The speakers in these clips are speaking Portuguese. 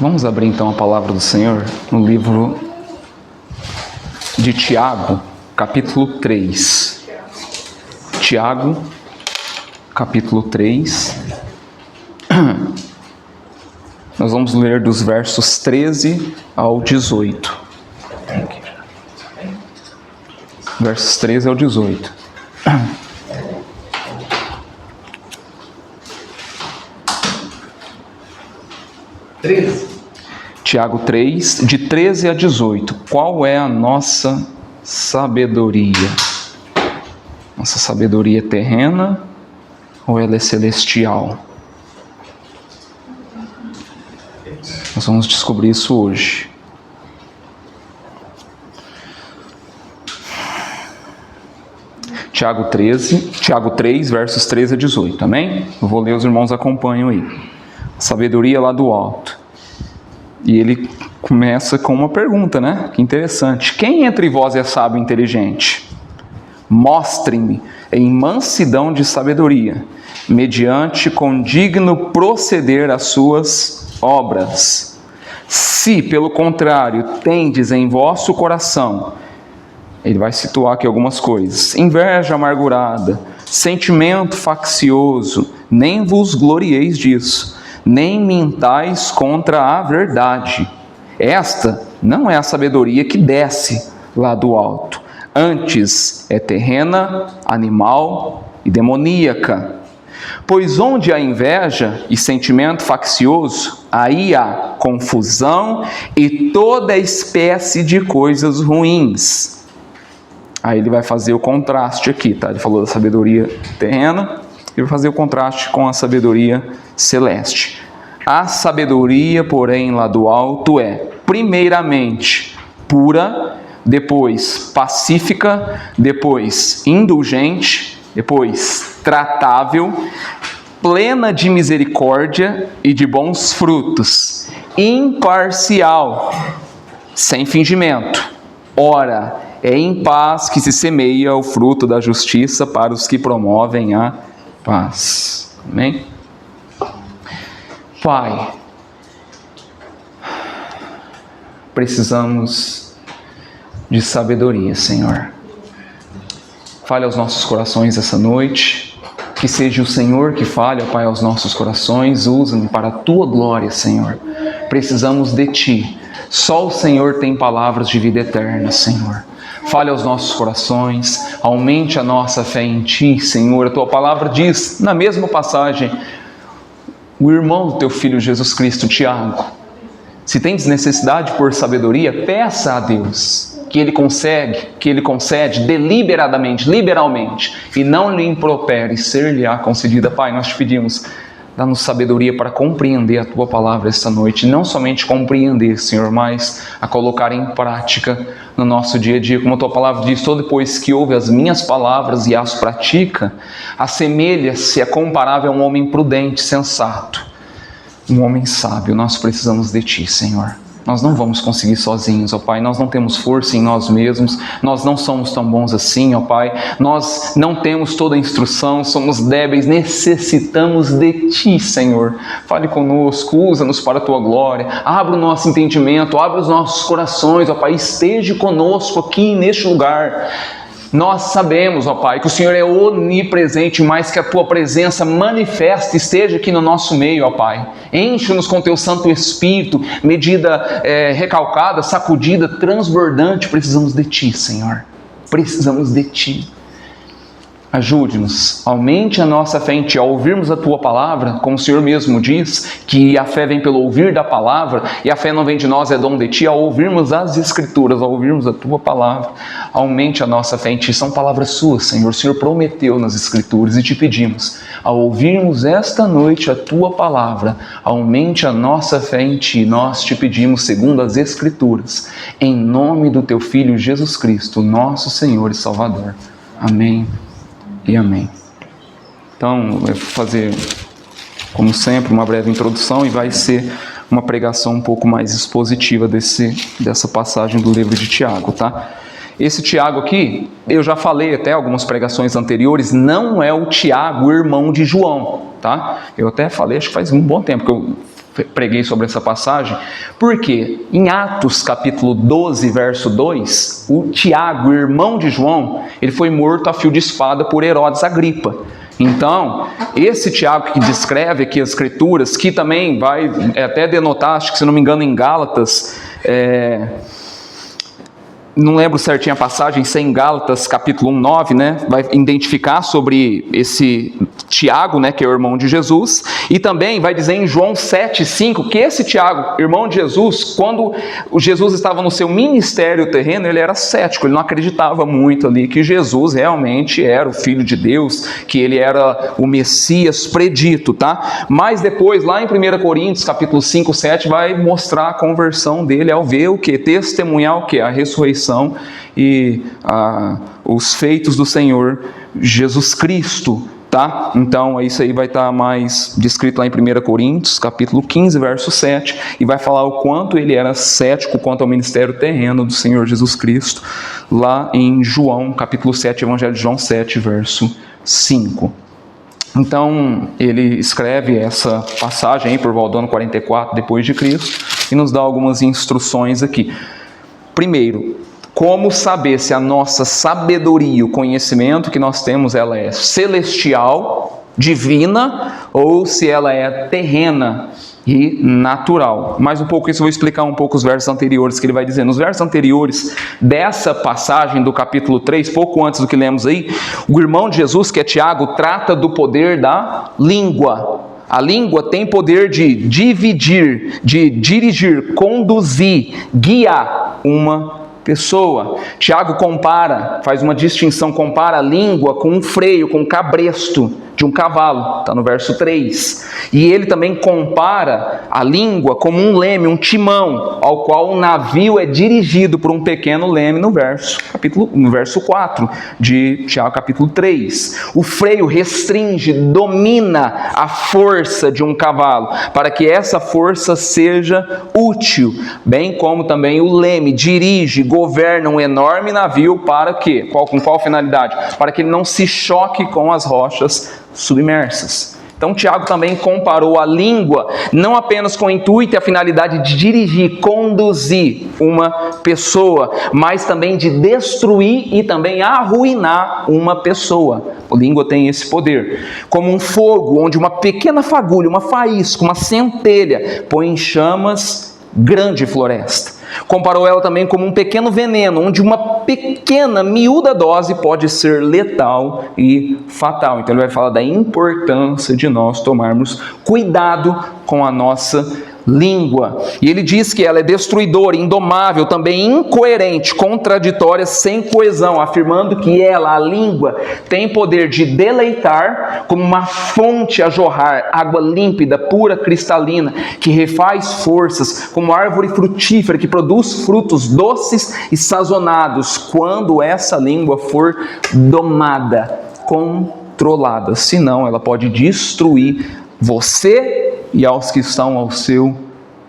Vamos abrir então a palavra do Senhor no livro de Tiago, capítulo 3. Tiago, capítulo 3. Nós vamos ler dos versos 13 ao 18. Versos 13 ao 18. Tiago 3, de 13 a 18. Qual é a nossa sabedoria? Nossa sabedoria é terrena ou ela é celestial? Nós vamos descobrir isso hoje. Tiago 3, versos 13 a 18, amém? Eu vou ler, os irmãos acompanham aí. Sabedoria lá do alto. E ele começa com uma pergunta, né? Que interessante. Quem entre vós é sábio e inteligente? Mostre-me em mansidão de sabedoria, mediante condigno proceder às suas obras. Se, pelo contrário, tendes em vosso coração, ele vai situar aqui algumas coisas: inveja amargurada, sentimento faccioso, nem vos glorieis disso, nem mintais contra a verdade. Esta não é a sabedoria que desce lá do alto, antes é terrena, animal e demoníaca. Pois onde há inveja e sentimento faccioso, aí há confusão e toda espécie de coisas ruins. Aí ele vai fazer o contraste aqui, tá? Ele falou da sabedoria terrena, ele vai fazer o contraste com a sabedoria celeste. A sabedoria, porém, lá do alto é, primeiramente, pura, depois pacífica, depois indulgente, depois tratável, plena de misericórdia e de bons frutos, imparcial, sem fingimento. Ora, é em paz que se semeia o fruto da justiça para os que promovem a paz. Amém? Pai, precisamos de sabedoria, Senhor. Fale aos nossos corações essa noite, que seja o Senhor que fale, ó Pai, aos nossos corações, usa-me para a Tua glória, Senhor. Precisamos de Ti. Só o Senhor tem palavras de vida eterna, Senhor. Fale aos nossos corações, aumente a nossa fé em Ti, Senhor. A Tua palavra diz, na mesma passagem, o irmão do Teu Filho Jesus Cristo, Tiago, se tens necessidade por sabedoria, peça a Deus, que Ele concede deliberadamente, liberalmente, e não lhe impropere, ser-lhe-á concedida. Pai, nós te pedimos, dá-nos sabedoria para compreender a Tua palavra esta noite, não somente compreender, Senhor, mas a colocar em prática no nosso dia a dia, como a Tua palavra diz, todo depois que ouve as minhas palavras e as pratica, assemelha-se, é comparável a um homem prudente, sensato, um homem sábio. Nós precisamos de Ti, Senhor. Nós não vamos conseguir sozinhos, ó Pai. Nós não temos força em nós mesmos. Nós não somos tão bons assim, ó Pai. Nós não temos toda a instrução, somos débeis, necessitamos de Ti, Senhor. Fale conosco, usa-nos para a Tua glória. Abra o nosso entendimento, abra os nossos corações, ó Pai. Esteja conosco aqui neste lugar. Nós sabemos, ó Pai, que o Senhor é onipresente, mas que a Tua presença manifesta, esteja aqui no nosso meio, ó Pai. Enche-nos com Teu Santo Espírito, medida recalcada, sacudida, transbordante. Precisamos de Ti, Senhor. Precisamos de Ti. Ajude-nos, aumente a nossa fé em Ti, ao ouvirmos a Tua palavra, como o Senhor mesmo diz, que a fé vem pelo ouvir da palavra, e a fé não vem de nós, é dom de Ti. Ao ouvirmos as Escrituras, ao ouvirmos a Tua palavra, aumente a nossa fé em Ti. São palavras Suas, Senhor. O Senhor prometeu nas Escrituras, e Te pedimos, ao ouvirmos esta noite a Tua palavra, aumente a nossa fé em Ti. Nós Te pedimos, segundo as Escrituras, em nome do Teu Filho Jesus Cristo, nosso Senhor e Salvador. Amém e amém. Então, eu vou fazer, como sempre, uma breve introdução e vai ser uma pregação um pouco mais expositiva dessa passagem do livro de Tiago, tá? Esse Tiago aqui, eu já falei até algumas pregações anteriores, não é o Tiago, irmão de João, tá? Eu até falei, acho que faz um bom tempo que eu preguei sobre essa passagem, porque em Atos capítulo 12, verso 2, o Tiago, irmão de João, ele foi morto a fio de espada por Herodes Agripa. Então, esse Tiago que descreve aqui as Escrituras, que também vai até denotar, acho que se não me engano em Gálatas, não lembro certinho a passagem, se é em Gálatas capítulo 1, 9, né? Vai identificar sobre esse Tiago, né, que é o irmão de Jesus, e também vai dizer em João 7, 5, que esse Tiago, irmão de Jesus, quando Jesus estava no seu ministério terreno, ele era cético, ele não acreditava muito ali que Jesus realmente era o Filho de Deus, que ele era o Messias predito, tá? Mas depois, lá em 1 Coríntios capítulo 5, 7, vai mostrar a conversão dele ao ver o que? Testemunhar o que? A ressurreição e os feitos do Senhor Jesus Cristo, tá? Então isso aí vai estar mais descrito lá em 1 Coríntios capítulo 15, verso 7, e vai falar o quanto ele era cético quanto ao ministério terreno do Senhor Jesus Cristo, lá em João capítulo 7, Evangelho de João 7, verso 5. Então ele escreve essa passagem aí por volta do ano 44 depois de Cristo e nos dá algumas instruções aqui. Primeiro, como saber se a nossa sabedoria, o conhecimento que nós temos, ela é celestial, divina, ou se ela é terrena e natural. Mais um pouco isso, eu vou explicar um pouco os versos anteriores que ele vai dizer. Nos versos anteriores dessa passagem do capítulo 3, pouco antes do que lemos aí, o irmão de Jesus, que é Tiago, trata do poder da língua. A língua tem poder de dividir, de dirigir, conduzir, guiar uma pessoa. Tiago faz uma distinção, compara a língua com um freio, com um cabresto de um cavalo, está no verso 3. E ele também compara a língua como um leme, um timão, ao qual um navio é dirigido por um pequeno leme no verso 4 de Tiago capítulo 3. O freio restringe, domina a força de um cavalo, para que essa força seja útil, bem como também o leme dirige, governa um enorme navio para quê? Com qual finalidade? Para que ele não se choque com as rochas submersas. Então Tiago também comparou a língua não apenas com o intuito e a finalidade de dirigir, conduzir uma pessoa, mas também de destruir e também arruinar uma pessoa. A língua tem esse poder. Como um fogo onde uma pequena fagulha, uma faísca, uma centelha põe em chamas grande floresta. Comparou ela também como um pequeno veneno, onde uma pequena, miúda dose pode ser letal e fatal. Então ele vai falar da importância de nós tomarmos cuidado com a nossa língua. E ele diz que ela é destruidora, indomável, também incoerente, contraditória, sem coesão, afirmando que ela, a língua, tem poder de deleitar como uma fonte a jorrar água límpida, pura, cristalina, que refaz forças, como árvore frutífera que produz frutos doces e sazonados, quando essa língua for domada, controlada. Senão ela pode destruir você e aos que estão ao seu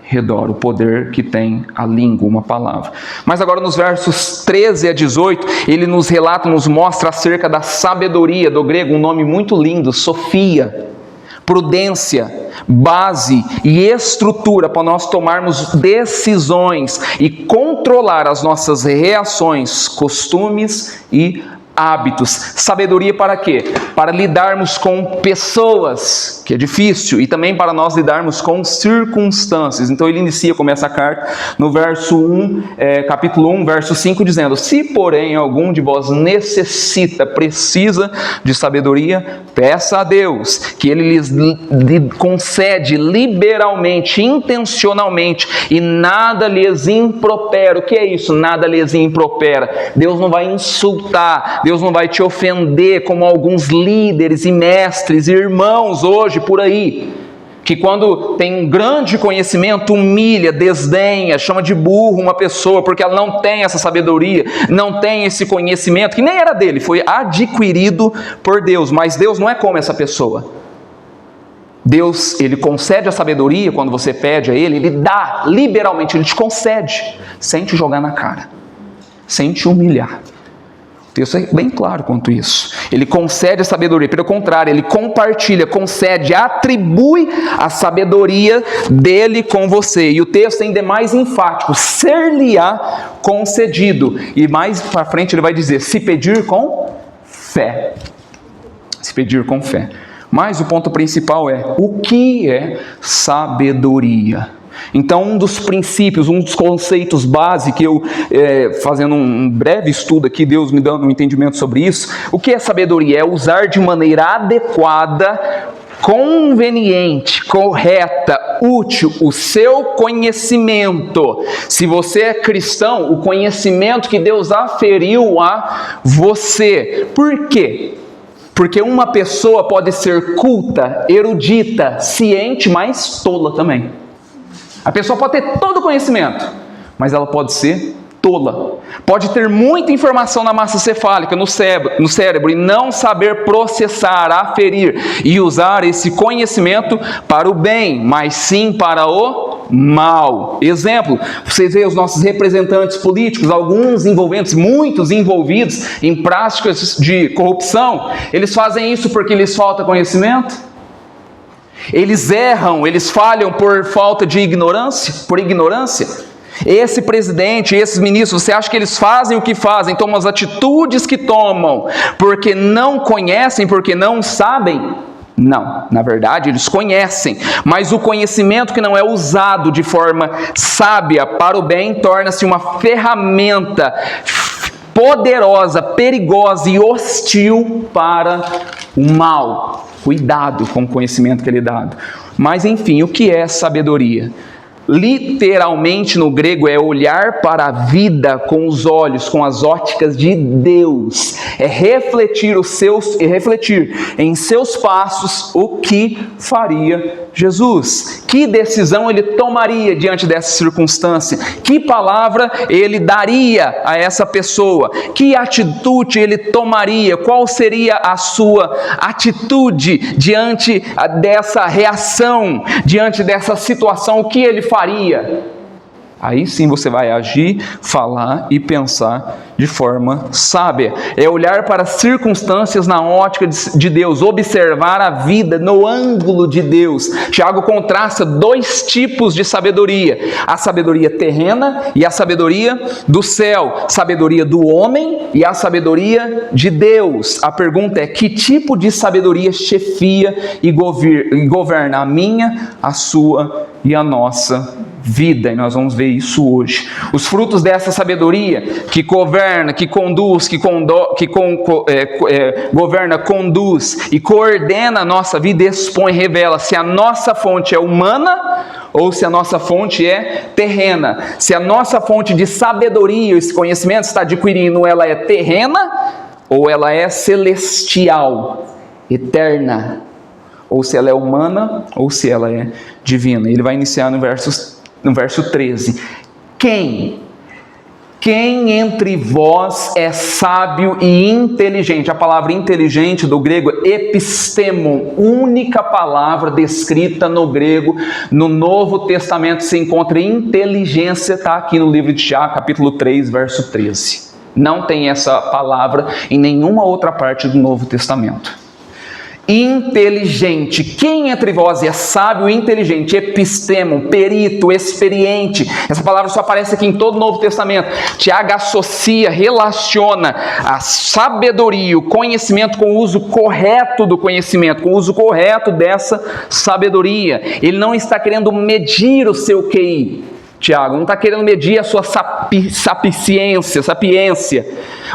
redor, o poder que tem a língua, uma palavra. Mas agora nos versos 13 a 18, ele nos relata, nos mostra acerca da sabedoria, do grego, um nome muito lindo, Sofia, prudência, base e estrutura para nós tomarmos decisões e controlar as nossas reações, costumes e hábitos. Sabedoria para quê? Para lidarmos com pessoas, que é difícil, e também para nós lidarmos com circunstâncias. Então ele começa a carta no verso 1, capítulo 1, verso 5, dizendo: se porém algum de vós precisa de sabedoria, peça a Deus, que ele lhes concede liberalmente, intencionalmente, e nada lhes impropera. O que é isso? Nada lhes impropera. Deus não vai insultar, Deus não vai te ofender como alguns líderes e mestres e irmãos hoje por aí, que quando tem um grande conhecimento, humilha, desdenha, chama de burro uma pessoa, porque ela não tem essa sabedoria, não tem esse conhecimento, que nem era dele, foi adquirido por Deus, mas Deus não é como essa pessoa. Deus, ele concede a sabedoria quando você pede a ele dá liberalmente, ele te concede, sem te jogar na cara, sem te humilhar. O texto é bem claro quanto isso. Ele concede a sabedoria, pelo contrário, ele compartilha, concede, atribui a sabedoria dele com você. E o texto ainda é mais enfático: ser-lhe-á concedido. E mais para frente ele vai dizer: se pedir com fé. Se pedir com fé. Mas o ponto principal é: o que é sabedoria? Então, um dos princípios, um dos conceitos básicos que eu, fazendo um breve estudo aqui, Deus me dando um entendimento sobre isso, o que é sabedoria? É usar de maneira adequada, conveniente, correta, útil o seu conhecimento. Se você é cristão, o conhecimento que Deus aferiu a você. Por quê? Porque uma pessoa pode ser culta, erudita, ciente, mas tola também. A pessoa pode ter todo o conhecimento, mas ela pode ser tola. Pode ter muita informação na massa cefálica, no cérebro, e não saber processar, aferir e usar esse conhecimento para o bem, mas sim para o mal. Exemplo, vocês veem os nossos representantes políticos, alguns envolventes, muitos envolvidos em práticas de corrupção. Eles fazem isso porque lhes falta conhecimento? Eles erram, eles falham por falta de ignorância, por ignorância? Esse presidente, esses ministros, você acha que eles fazem o que fazem, tomam as atitudes que tomam, porque não conhecem, porque não sabem? Não, na verdade eles conhecem, mas o conhecimento que não é usado de forma sábia para o bem, torna-se uma ferramenta poderosa, perigosa e hostil para o mal. Cuidado com o conhecimento que ele é dado. Mas enfim, o que é sabedoria? Literalmente no grego é olhar para a vida com os olhos, com as óticas de Deus. É refletir em seus passos o que faria Jesus. Que decisão ele tomaria diante dessa circunstância? Que palavra ele daria a essa pessoa? Que atitude ele tomaria? Qual seria a sua atitude diante dessa reação, diante dessa situação? O que ele faria? Aí sim você vai agir, falar e pensar de forma sábia. É olhar para as circunstâncias na ótica de Deus, observar a vida no ângulo de Deus. Tiago contrasta dois tipos de sabedoria: a sabedoria terrena e a sabedoria do céu, sabedoria do homem e a sabedoria de Deus. A pergunta é: que tipo de sabedoria chefia e governa a minha, a sua e a nossa vida? E nós vamos ver isso hoje. Os frutos dessa sabedoria que governa, que conduz, governa, conduz e coordena a nossa vida, expõe, revela se a nossa fonte é humana ou se a nossa fonte é terrena. Se a nossa fonte de sabedoria, esse conhecimento está adquirindo, ela é terrena ou ela é celestial, eterna, ou se ela é humana ou se ela é divina. Ele vai iniciar no verso 13. Quem entre vós é sábio e inteligente? A palavra inteligente do grego é epistemon, única palavra descrita no grego. No Novo Testamento se encontra inteligência, está aqui no livro de Tiago, capítulo 3, verso 13. Não tem essa palavra em nenhuma outra parte do Novo Testamento. Inteligente. Quem entre vós é sábio e inteligente? Epistemon, perito, experiente. Essa palavra só aparece aqui em todo o Novo Testamento. Tiago associa, relaciona a sabedoria, o conhecimento, com o uso correto do conhecimento, com o uso correto dessa sabedoria. Ele não está querendo medir o seu QI. Tiago não está querendo medir a sua sapiência,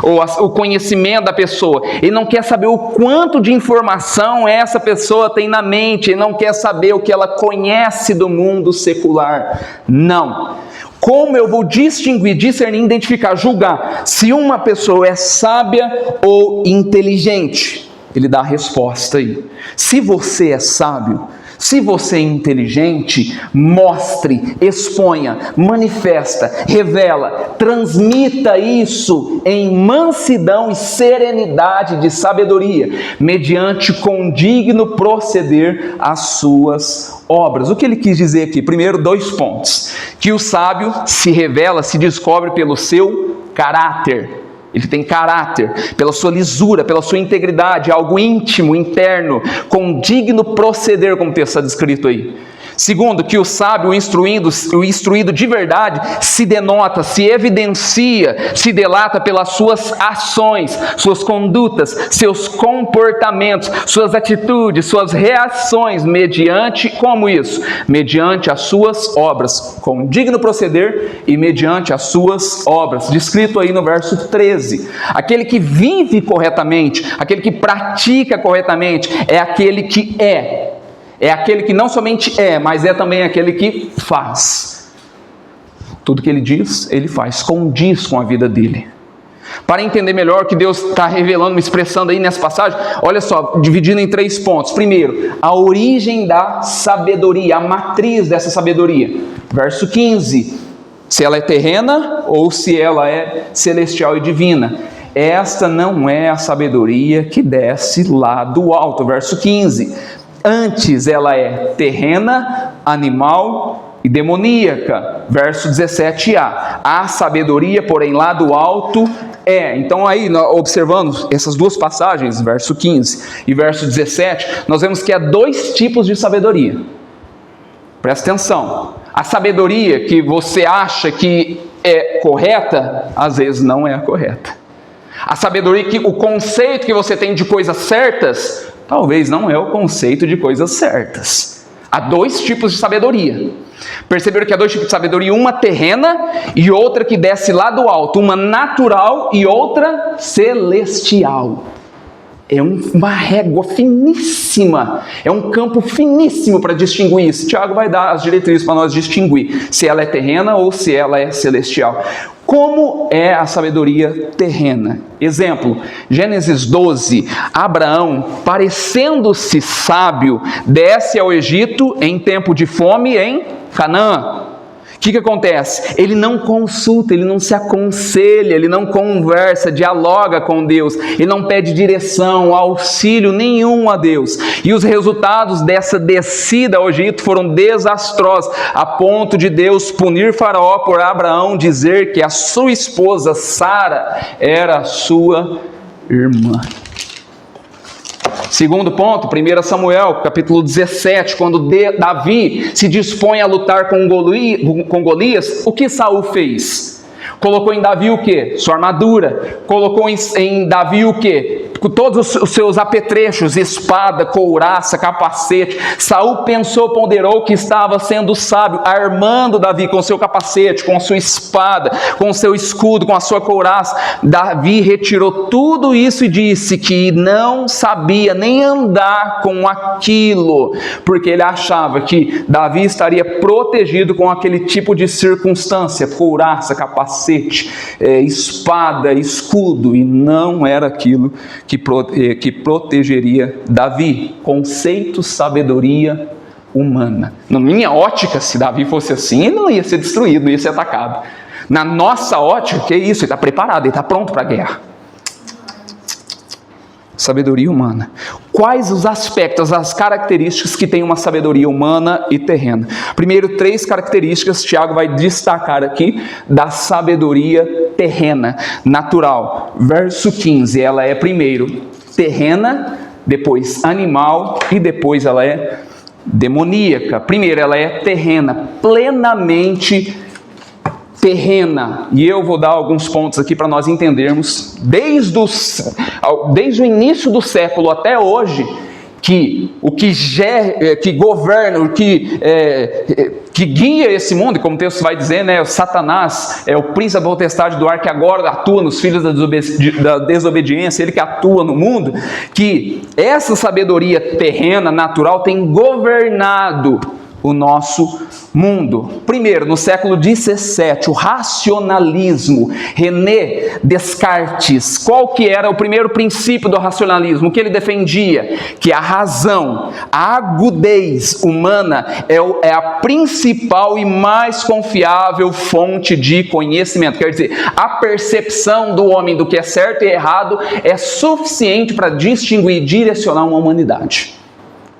ou o conhecimento da pessoa. Ele não quer saber o quanto de informação essa pessoa tem na mente. Ele não quer saber o que ela conhece do mundo secular. Não. Como eu vou distinguir, discernir, identificar, julgar se uma pessoa é sábia ou inteligente? Ele dá a resposta aí. Se você é sábio, se você é inteligente, mostre, exponha, manifesta, revela, transmita isso em mansidão e serenidade de sabedoria, mediante condigno proceder às suas obras. O que ele quis dizer aqui? Primeiro, 2 pontos. Que o sábio se revela, se descobre pelo seu caráter. ele tem caráter, pela sua lisura, pela sua integridade, algo íntimo, interno, com digno proceder, como o texto está descrito aí. Segundo, que o sábio, o instruído de verdade, se denota, se evidencia, se delata pelas suas ações, suas condutas, seus comportamentos, suas atitudes, suas reações, mediante, como isso? Mediante as suas obras, com digno proceder e mediante as suas obras. Descrito aí no verso 13. Aquele que vive corretamente, aquele que pratica corretamente, é aquele que é. É aquele que não somente é, mas é também aquele que faz. Tudo que ele diz, ele faz, condiz com a vida dele. Para entender melhor o que Deus está revelando, expressando aí nessa passagem, olha só, dividindo em 3 pontos. Primeiro, a origem da sabedoria, a matriz dessa sabedoria. Verso 15, se ela é terrena ou se ela é celestial e divina. Esta não é a sabedoria que desce lá do alto. Verso 15. Antes ela é terrena, animal e demoníaca. Verso 17a. A sabedoria, porém, lá do alto é. Então aí, observando essas duas passagens, verso 15 e verso 17, nós vemos que há 2 tipos de sabedoria. Presta atenção. A sabedoria que você acha que é correta, às vezes não é a correta. A sabedoria que o conceito que você tem de coisas certas, talvez não é o conceito de coisas certas. Há 2 tipos de sabedoria. Perceberam que há 2 tipos de sabedoria? Uma terrena e outra que desce lá do alto. Uma natural e outra celestial. É uma régua finíssima. É um campo finíssimo para distinguir isso. Tiago vai dar as diretrizes para nós distinguir se ela é terrena ou se ela é celestial. Como é a sabedoria terrena? Exemplo, Gênesis 12, Abraão, parecendo-se sábio, desce ao Egito em tempo de fome em Canaã. O que acontece? Ele não consulta, ele não se aconselha, ele não conversa, dialoga com Deus, ele não pede direção, auxílio nenhum a Deus. E os resultados dessa descida ao Egito foram desastrosos, a ponto de Deus punir Faraó por Abraão dizer que a sua esposa Sara era sua irmã. Segundo ponto, 1 Samuel, capítulo 17, quando Davi se dispõe a lutar com Golias, o que Saul fez? Colocou em Davi o quê? Sua armadura. Colocou em Davi o quê? Todos os seus apetrechos, espada, couraça, capacete. Saul pensou, ponderou que estava sendo sábio, armando Davi com seu capacete, com a sua espada, com o seu escudo, com a sua couraça. Davi retirou tudo isso e disse que não sabia nem andar com aquilo, porque ele achava que Davi estaria protegido com aquele tipo de circunstância, couraça, capacete, espada, escudo, e não era aquilo que protegeria Davi. Conceito, sabedoria humana. Na minha ótica, se Davi fosse assim, ele não ia ser destruído, não ia ser atacado. Na nossa ótica, que é isso? Ele está preparado, ele está pronto para a guerra. Sabedoria humana. Quais os aspectos, as características que tem uma sabedoria humana e terrena? Primeiro, 3 características, Tiago vai destacar aqui, da sabedoria terrena, natural. Verso 15, ela é primeiro terrena, depois animal e depois ela é demoníaca. Primeiro, ela é terrena, plenamente terrena, e eu vou dar alguns pontos aqui para nós entendermos, desde o início do século até hoje, que o que governa, o que guia esse mundo, e como o texto vai dizer, né, o Satanás é o príncipe da potestade do ar que agora atua nos filhos da desobediência, ele que atua no mundo, que essa sabedoria terrena, natural, tem governado o nosso mundo. Primeiro, no século XVII, o racionalismo, René Descartes. Qual que era o primeiro princípio do racionalismo? O que ele defendia? Que a razão, a agudez humana é a principal e mais confiável fonte de conhecimento. Quer dizer, a percepção do homem do que é certo e errado é suficiente para distinguir e direcionar uma humanidade.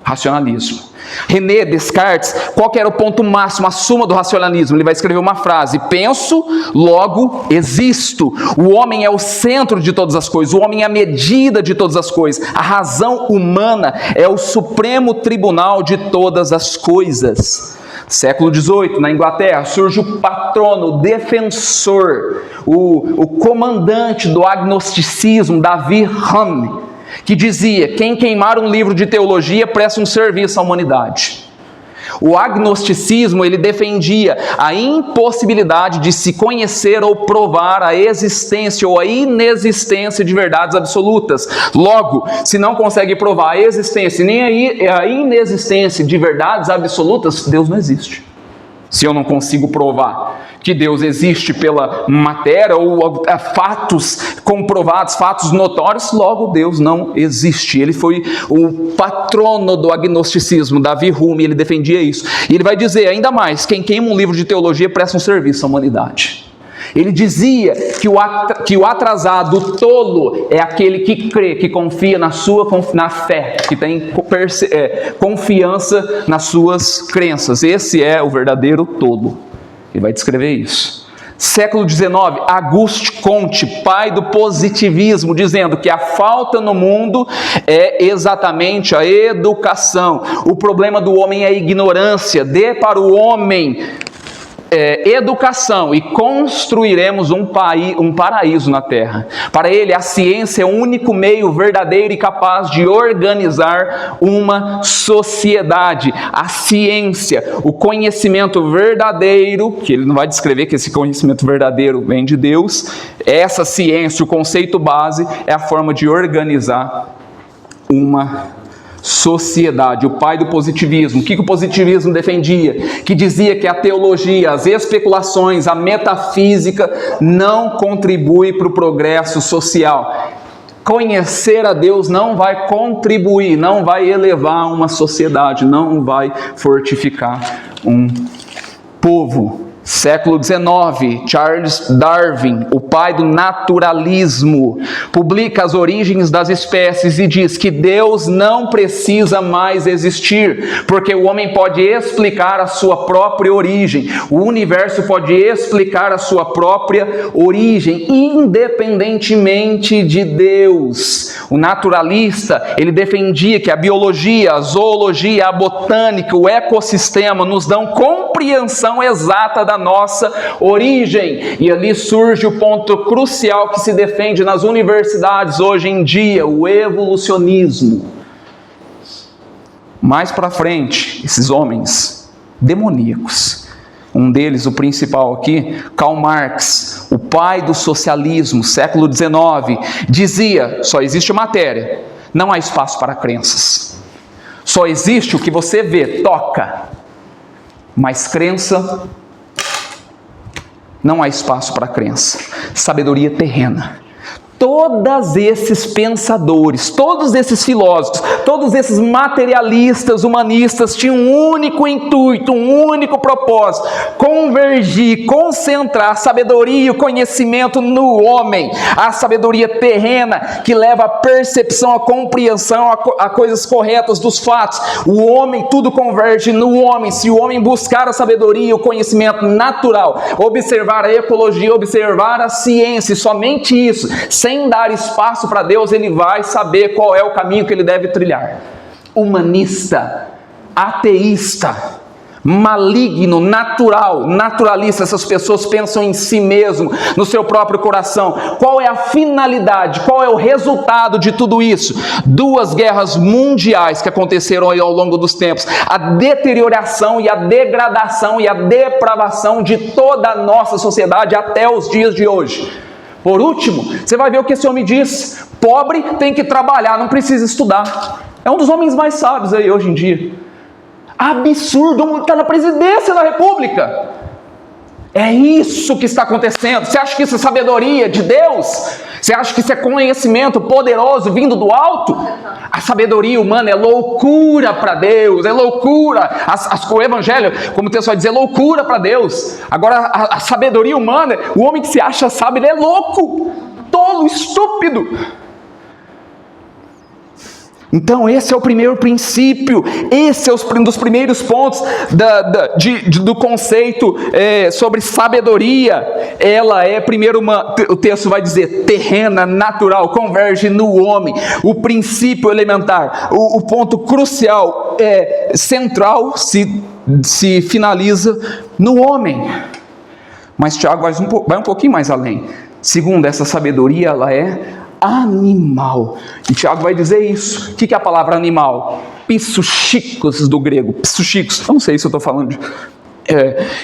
Racionalismo. René Descartes, qual que era o ponto máximo, a suma do racionalismo? Ele vai escrever uma frase: penso, logo existo. O homem é o centro de todas as coisas, o homem é a medida de todas as coisas. A razão humana é o supremo tribunal de todas as coisas. Século XVIII, na Inglaterra, surge o patrono, o defensor, o comandante do agnosticismo, David Hume, que dizia: quem queimar um livro de teologia presta um serviço à humanidade. O agnosticismo, ele defendia a impossibilidade de se conhecer ou provar a existência ou a inexistência de verdades absolutas. Logo, se não consegue provar a existência nem a inexistência de verdades absolutas, Deus não existe. Se eu não consigo provar que Deus existe pela matéria ou fatos comprovados, fatos notórios, logo Deus não existe. Ele foi o patrono do agnosticismo, David Hume, ele defendia isso. E ele vai dizer ainda mais: quem queima um livro de teologia presta um serviço à humanidade. Ele dizia que o atrasado, o tolo, é aquele que crê, que confia na fé, que tem confiança nas suas crenças. Esse é o verdadeiro tolo. Ele vai descrever isso. Século XIX, Auguste Comte, pai do positivismo, dizendo que a falta no mundo é exatamente a educação. O problema do homem é a ignorância. Dê para o homem educação e construiremos um paraíso na terra. Para ele, a ciência é o único meio verdadeiro e capaz de organizar uma sociedade. A ciência, o conhecimento verdadeiro, que ele não vai descrever que esse conhecimento verdadeiro vem de Deus, essa ciência, o conceito base, é a forma de organizar uma sociedade. O pai do positivismo. O que o positivismo defendia? Que dizia que a teologia, as especulações, a metafísica não contribui para o progresso social. Conhecer a Deus não vai contribuir, não vai elevar uma sociedade, não vai fortificar um povo. Século XIX, Charles Darwin, o pai do naturalismo, publica As Origens das Espécies e diz que Deus não precisa mais existir, porque o homem pode explicar a sua própria origem, o universo pode explicar a sua própria origem, independentemente de Deus. O naturalista, ele defendia que a biologia, a zoologia, a botânica, o ecossistema nos dão compreensão exata da nossa origem. E ali surge o ponto crucial que se defende nas universidades hoje em dia, o evolucionismo. Mais para frente, esses homens demoníacos, um deles, o principal aqui, Karl Marx, o pai do socialismo, século XIX, dizia: só existe matéria, não há espaço para crenças. Só existe o que você vê, toca, mas crença, não há espaço para crença. Sabedoria terrena. Todos esses pensadores, todos esses filósofos, todos esses materialistas, humanistas tinham um único intuito, um único propósito: convergir, concentrar sabedoria e o conhecimento no homem. A sabedoria terrena que leva à percepção, à compreensão, a coisas corretas dos fatos. O homem, tudo converge no homem. Se o homem buscar a sabedoria e o conhecimento natural, observar a ecologia, observar a ciência, e somente isso, sem dar espaço para Deus, ele vai saber qual é o caminho que ele deve trilhar. Humanista, ateísta, maligno, naturalista, essas pessoas pensam em si mesmo, no seu próprio coração. Qual é a finalidade? Qual é o resultado de tudo isso? 2 guerras mundiais que aconteceram aí ao longo dos tempos, a deterioração e a degradação e a depravação de toda a nossa sociedade até os dias de hoje. Por último, você vai ver o que esse homem diz: pobre tem que trabalhar, não precisa estudar. É um dos homens mais sábios aí hoje em dia. Absurdo, está na presidência da República. É isso que está acontecendo. Você acha que isso é sabedoria de Deus? Você acha que isso é conhecimento poderoso vindo do alto? A sabedoria humana é loucura para Deus, é loucura. O evangelho, como o texto vai dizer, é loucura para Deus. Agora, a sabedoria humana, o homem que se acha sábio, ele é louco, tolo, estúpido. Então esse é o primeiro princípio, esse é um dos primeiros pontos do conceito sobre sabedoria. Ela é primeiro o texto vai dizer, terrena, natural, converge no homem. O princípio elementar, o ponto crucial, central, se finaliza no homem. Mas Tiago vai um pouquinho mais além. Segundo, essa sabedoria, ela é animal. E Tiago vai dizer isso. O que é a palavra animal? Psuchikos do grego. Psuchikos. Não sei se eu estou falando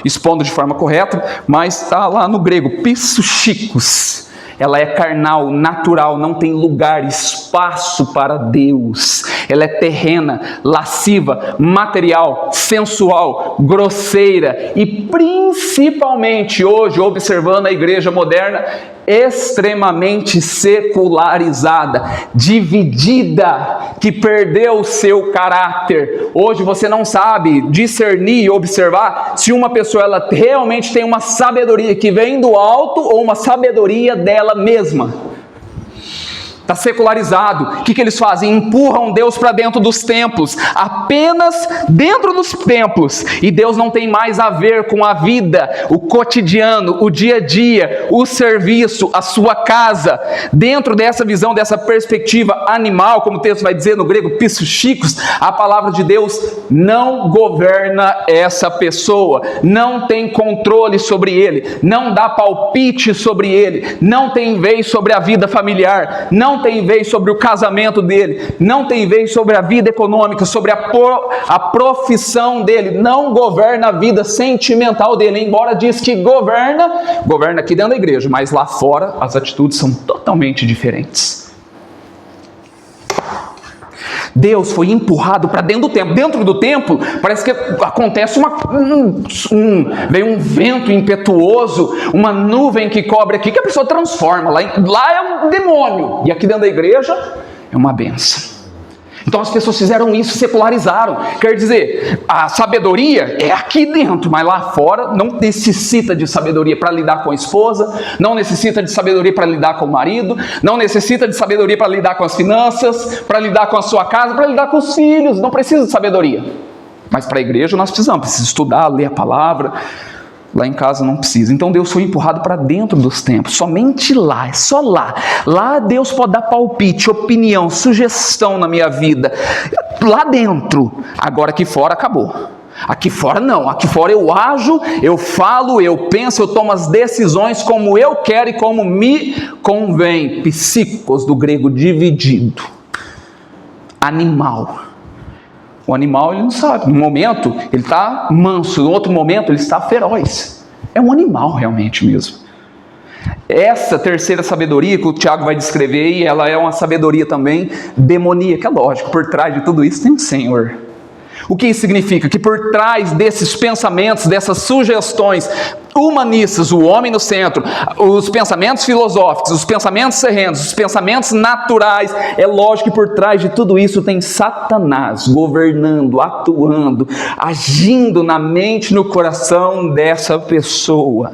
expondo de forma correta, mas está lá no grego. Psuchikos. Ela é carnal, natural, não tem lugar, espaço para Deus. Ela é terrena, lasciva, material, sensual, grosseira e principalmente hoje, observando a igreja moderna, extremamente secularizada, dividida, que perdeu o seu caráter. Hoje você não sabe discernir e observar se uma pessoa ela realmente tem uma sabedoria que vem do alto ou uma sabedoria dela mesma. Está secularizado. O que eles fazem? Empurram Deus para dentro dos templos, apenas dentro dos templos, e Deus não tem mais a ver com a vida, o cotidiano, o dia a dia, o serviço, a sua casa. Dentro dessa visão, dessa perspectiva animal, como o texto vai dizer no grego, psuchikos, a palavra de Deus não governa essa pessoa, não tem controle sobre ele, não dá palpite sobre ele, não tem vez sobre a vida familiar, não tem vez sobre o casamento dele, não tem vez sobre a vida econômica, sobre a profissão dele, não governa a vida sentimental dele, embora diz que governa aqui dentro da igreja, mas lá fora as atitudes são totalmente diferentes. Deus foi empurrado para dentro do templo. Dentro do templo, parece que acontece vem um vento impetuoso, uma nuvem que cobre aqui, que a pessoa transforma. Lá é um demônio. E aqui dentro da igreja é uma bênção. Então as pessoas fizeram isso, secularizaram. Quer dizer, a sabedoria é aqui dentro, mas lá fora não necessita de sabedoria para lidar com a esposa, não necessita de sabedoria para lidar com o marido, não necessita de sabedoria para lidar com as finanças, para lidar com a sua casa, para lidar com os filhos, não precisa de sabedoria. Mas para a igreja nós precisamos estudar, ler a palavra. Lá em casa não precisa. Então Deus foi empurrado para dentro dos templos. Somente lá, é só lá. Lá Deus pode dar palpite, opinião, sugestão na minha vida. Lá dentro. Agora aqui fora acabou. Aqui fora não. Aqui fora eu ajo, eu falo, eu penso, eu tomo as decisões como eu quero e como me convém. Psíquicos do grego dividido. Animal. O animal, ele não sabe. No momento, ele está manso. No outro momento, ele está feroz. É um animal, realmente mesmo. Essa terceira sabedoria que o Tiago vai descrever, e ela é uma sabedoria também demoníaca. É lógico, por trás de tudo isso tem um Senhor. O que isso significa? Que por trás desses pensamentos, dessas sugestões humanistas, o homem no centro, os pensamentos filosóficos, os pensamentos terrenos, os pensamentos naturais, é lógico que por trás de tudo isso tem Satanás governando, atuando, agindo na mente, no coração dessa pessoa.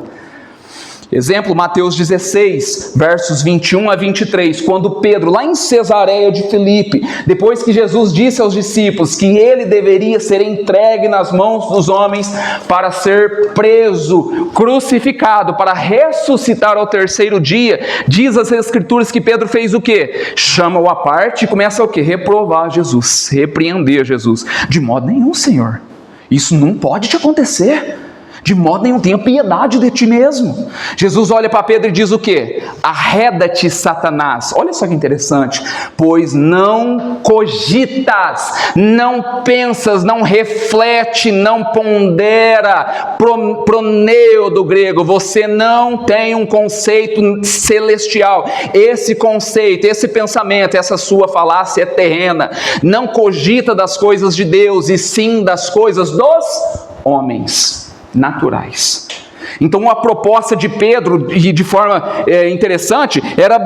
Exemplo, Mateus 16, versos 21 a 23, quando Pedro, lá em Cesareia de Filipe, depois que Jesus disse aos discípulos que ele deveria ser entregue nas mãos dos homens para ser preso, crucificado, para ressuscitar ao terceiro dia, diz as Escrituras que Pedro fez o quê? Chama-o à parte e começa o quê? Reprovar Jesus, repreender Jesus. De modo nenhum, Senhor, isso não pode te acontecer. De modo nenhum, tenha piedade de ti mesmo. Jesus olha para Pedro e diz o quê? Arreda-te, Satanás. Olha só que interessante. Pois não cogitas, não pensas, não reflete, não pondera. Proneo do grego. Você não tem um conceito celestial. Esse conceito, esse pensamento, essa sua falácia é terrena. Não cogita das coisas de Deus, e sim das coisas dos homens naturais. Então a proposta de Pedro, e de forma interessante, era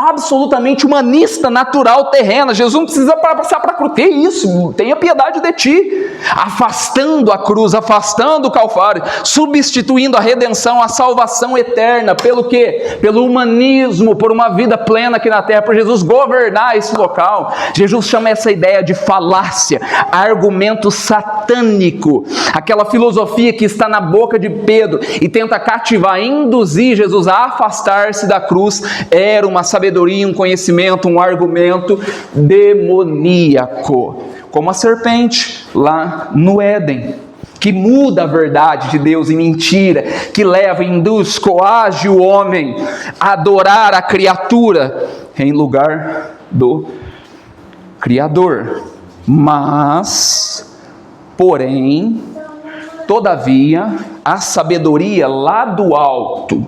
absolutamente humanista, natural, terrena. Jesus não precisa passar para a cruz. Que isso? Tenha piedade de ti. Afastando a cruz, afastando o Calvário, substituindo a redenção, a salvação eterna. Pelo quê? Pelo humanismo, por uma vida plena aqui na terra, por Jesus governar esse local. Jesus chama essa ideia de falácia, argumento satânico, aquela filosofia que está na boca de Pedro e tenta cativar, induzir Jesus a afastar-se da cruz. Era uma sabedoria, um conhecimento, um argumento demoníaco, como a serpente lá no Éden, que muda a verdade de Deus em mentira, que leva, induz, coage o homem a adorar a criatura em lugar do Criador. Mas, porém, todavia, a sabedoria lá do alto,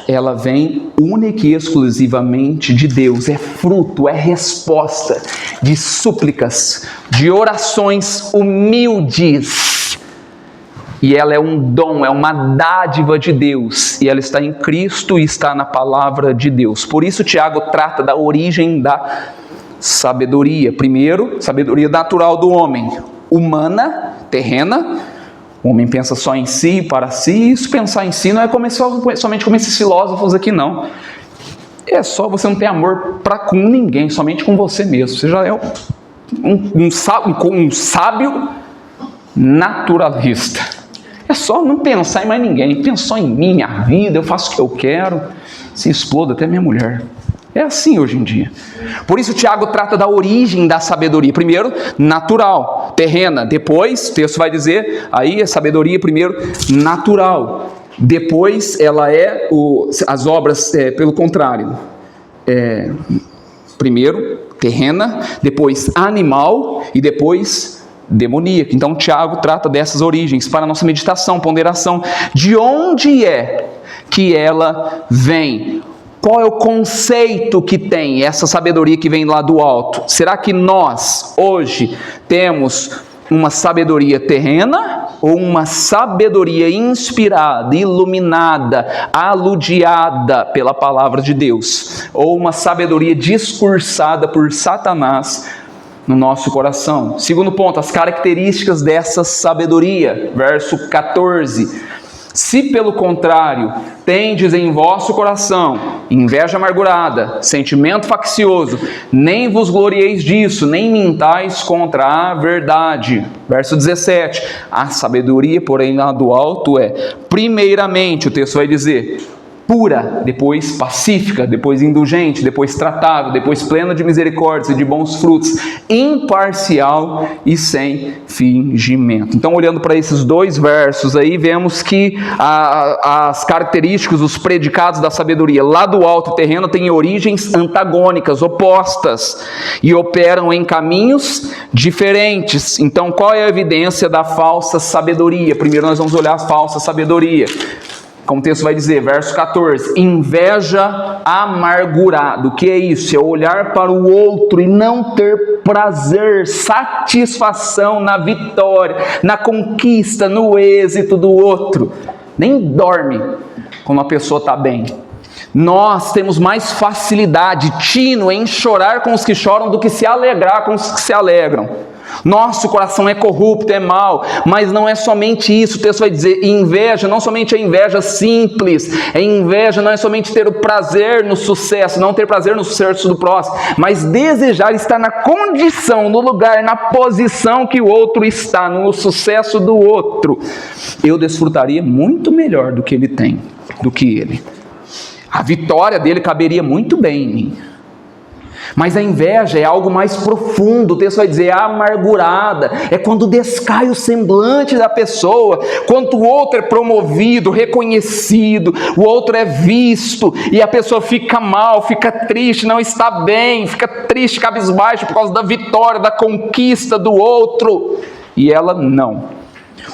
ela vem única e exclusivamente de Deus, é fruto, é resposta de súplicas, de orações humildes, e ela é um dom, é uma dádiva de Deus, e ela está em Cristo e está na palavra de Deus. Por isso Tiago trata da origem da sabedoria. Primeiro, sabedoria natural do homem, humana, terrena. O homem pensa só em si, para si. Isso pensar em si não é somente como esses filósofos aqui, não. É só você não ter amor com ninguém, somente com você mesmo. Você já é um sábio naturalista. É só não pensar em mais ninguém. Pensou em mim, minha vida, eu faço o que eu quero. Se exploda até minha mulher. É assim hoje em dia. Por isso Tiago trata da origem da sabedoria. Primeiro, natural, terrena. Depois, o texto vai dizer, aí a sabedoria primeiro, natural. Depois, ela é, as obras, pelo contrário. Primeiro, terrena. Depois, animal. E depois, demoníaca. Então, Tiago trata dessas origens para a nossa meditação, ponderação. De onde é que ela vem? Qual é o conceito que tem essa sabedoria que vem lá do alto? Será que nós, hoje, temos uma sabedoria terrena ou uma sabedoria inspirada, iluminada, aludiada pela palavra de Deus? Ou uma sabedoria discursada por Satanás no nosso coração? Segundo ponto, as características dessa sabedoria. Verso 14. Se pelo contrário tendes em vosso coração inveja amargurada, sentimento faccioso, nem vos glorieis disso, nem mintais contra a verdade. Verso 17, a sabedoria, porém, lá do alto é, primeiramente, o texto vai dizer, pura, depois pacífica, depois indulgente, depois tratável, depois plena de misericórdia e de bons frutos, imparcial e sem fingimento. Então, olhando para esses dois versos aí, vemos que as características, os predicados da sabedoria lá do alto terreno têm origens antagônicas, opostas, e operam em caminhos diferentes. Então, qual é a evidência da falsa sabedoria? Primeiro nós vamos olhar a falsa sabedoria. Como o texto vai dizer, verso 14, inveja amargurada. O que é isso? É olhar para o outro e não ter prazer, satisfação na vitória, na conquista, no êxito do outro. Nem dorme quando a pessoa está bem. Nós temos mais facilidade, tino, em chorar com os que choram do que se alegrar com os que se alegram. Nosso coração é corrupto, é mau, mas não é somente isso. O texto vai dizer, inveja, não somente a inveja simples, inveja não é somente ter o prazer no sucesso, não ter prazer no sucesso do próximo, mas desejar estar na condição, no lugar, na posição que o outro está, no sucesso do outro. Eu desfrutaria muito melhor do que ele tem, do que ele. A vitória dele caberia muito bem em mim. Mas a inveja é algo mais profundo. O texto vai dizer amargurada, é quando descai o semblante da pessoa, quando o outro é promovido, reconhecido, o outro é visto, e a pessoa fica mal, fica triste, não está bem, fica triste, cabisbaixo por causa da vitória, da conquista do outro, e ela não.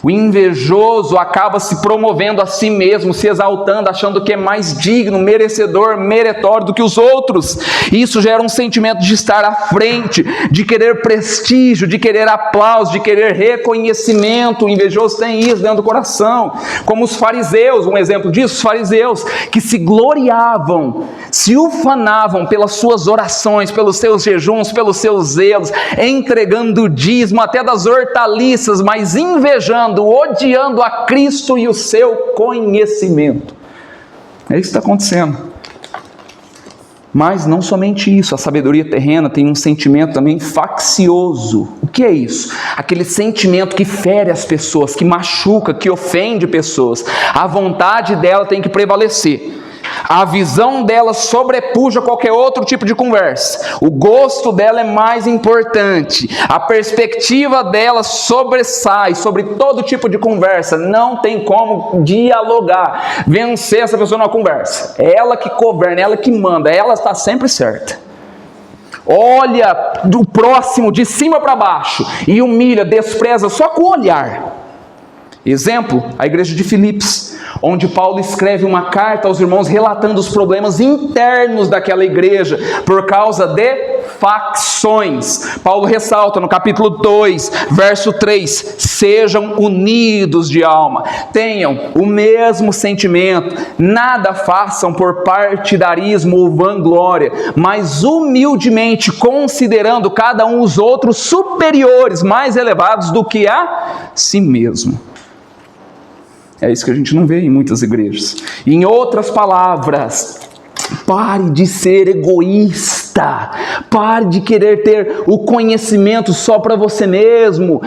O invejoso acaba se promovendo a si mesmo, se exaltando, achando que é mais digno, merecedor, meretório do que os outros. Isso gera um sentimento de estar à frente, de querer prestígio, de querer aplauso, de querer reconhecimento. O invejoso tem isso dentro do coração. Como os fariseus, um exemplo disso, os fariseus que se gloriavam, se ufanavam pelas suas orações, pelos seus jejuns, pelos seus zelos, entregando o dízimo até das hortaliças, mas invejando, odiando a Cristo e o seu conhecimento. É isso que está acontecendo. Mas não somente isso, a sabedoria terrena tem um sentimento também faccioso. O que é isso? Aquele sentimento que fere as pessoas, que machuca, que ofende pessoas. A vontade dela tem que prevalecer. A visão dela sobrepuja qualquer outro tipo de conversa. O gosto dela é mais importante. A perspectiva dela sobressai sobre todo tipo de conversa. Não tem como dialogar, vencer essa pessoa numa conversa. É ela que governa, é ela que manda, ela está sempre certa. Olha do próximo de cima para baixo e humilha, despreza só com o olhar. Exemplo, a igreja de Filipos, onde Paulo escreve uma carta aos irmãos relatando os problemas internos daquela igreja por causa de facções. Paulo ressalta no capítulo 2, verso 3, sejam unidos de alma, tenham o mesmo sentimento, nada façam por partidarismo ou vanglória, mas humildemente considerando cada um os outros superiores, mais elevados do que a si mesmo. É isso que a gente não vê em muitas igrejas. Em outras palavras, pare de ser egoísta, pare de querer ter o conhecimento só para você mesmo,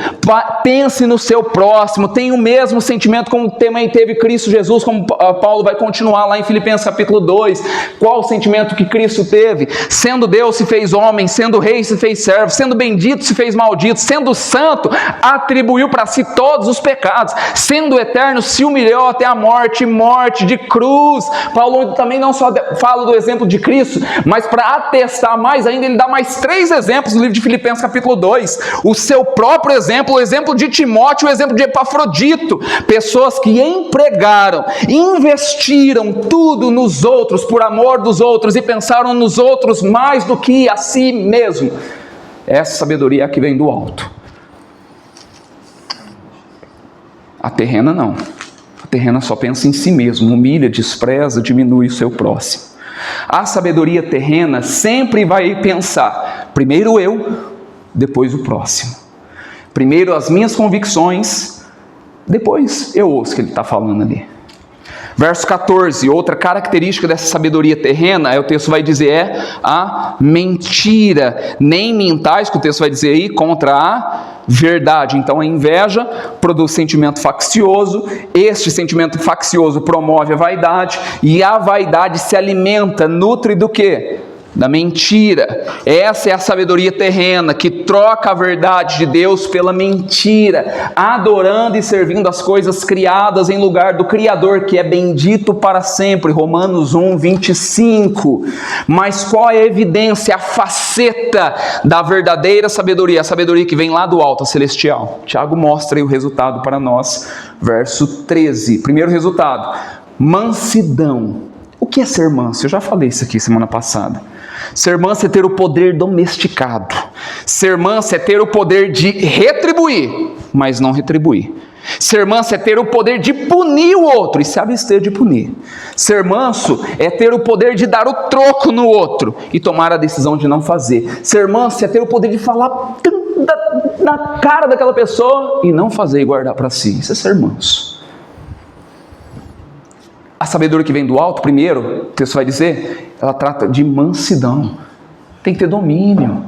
pense no seu próximo, tenha o mesmo sentimento como também teve Cristo Jesus, como Paulo vai continuar lá em Filipenses capítulo 2, qual o sentimento que Cristo teve? Sendo Deus se fez homem, sendo rei se fez servo, sendo bendito se fez maldito, sendo santo atribuiu para si todos os pecados, sendo eterno se humilhou até a morte, morte de cruz. Paulo também não só fala do exemplo de Cristo, mas para atestar mais ainda, ele dá mais 3 exemplos no livro de Filipenses capítulo 2, o seu próprio exemplo, o exemplo de Timóteo, o exemplo de Epafrodito, pessoas que empregaram, investiram tudo nos outros, por amor dos outros, e pensaram nos outros mais do que a si mesmo. Essa sabedoria é a que vem do alto. A terrena não. A terrena só pensa em si mesmo, humilha, despreza, diminui o seu próximo. A sabedoria terrena sempre vai pensar, primeiro eu, depois o próximo. Primeiro as minhas convicções, depois eu ouço o que ele está falando ali. Verso 14, outra característica dessa sabedoria terrena, o texto vai dizer, é a mentira. Nem mintais, que o texto vai dizer aí, contra a verdade. Então a inveja produz sentimento faccioso, este sentimento faccioso promove a vaidade, e a vaidade se alimenta, nutre do quê? Da mentira. Essa é a sabedoria terrena, que troca a verdade de Deus pela mentira, adorando e servindo as coisas criadas em lugar do Criador, que é bendito para sempre. Romanos 1, 25. Mas qual é a evidência, a faceta da verdadeira sabedoria? A sabedoria que vem lá do alto, a celestial. Tiago mostra aí o resultado para nós. Verso 13. Primeiro resultado, mansidão. O que é ser manso? Eu já falei isso aqui semana passada. Ser manso é ter o poder domesticado. Ser manso é ter o poder de retribuir, mas não retribuir. Ser manso é ter o poder de punir o outro e se abster de punir. Ser manso é ter o poder de dar o troco no outro e tomar a decisão de não fazer. Ser manso é ter o poder de falar na cara daquela pessoa e não fazer e guardar para si. Isso é ser manso. A sabedoria que vem do alto, primeiro, o texto vai dizer, ela trata de mansidão. Tem que ter domínio.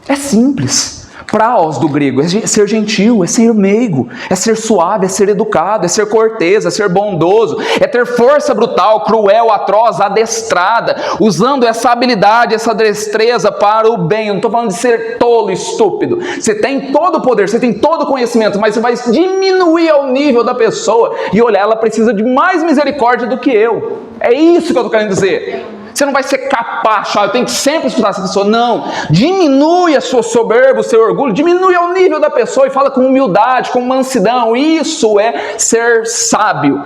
É simples. Praos do grego, é ser gentil, é ser meigo, é ser suave, é ser educado, é ser cortês, é ser bondoso, é ter força brutal, cruel, atroz, adestrada, usando essa habilidade, essa destreza para o bem. Eu não estou falando de ser tolo, estúpido. Você tem todo o poder, você tem todo o conhecimento, mas você vai diminuir ao nível da pessoa e olhar, ela precisa de mais misericórdia do que eu. É isso que eu estou querendo dizer. Você não vai ser capacho, eu tenho que sempre escutar essa pessoa. Não, diminui a sua soberba, o seu orgulho, diminui ao nível da pessoa e fala com humildade, com mansidão. Isso é ser sábio.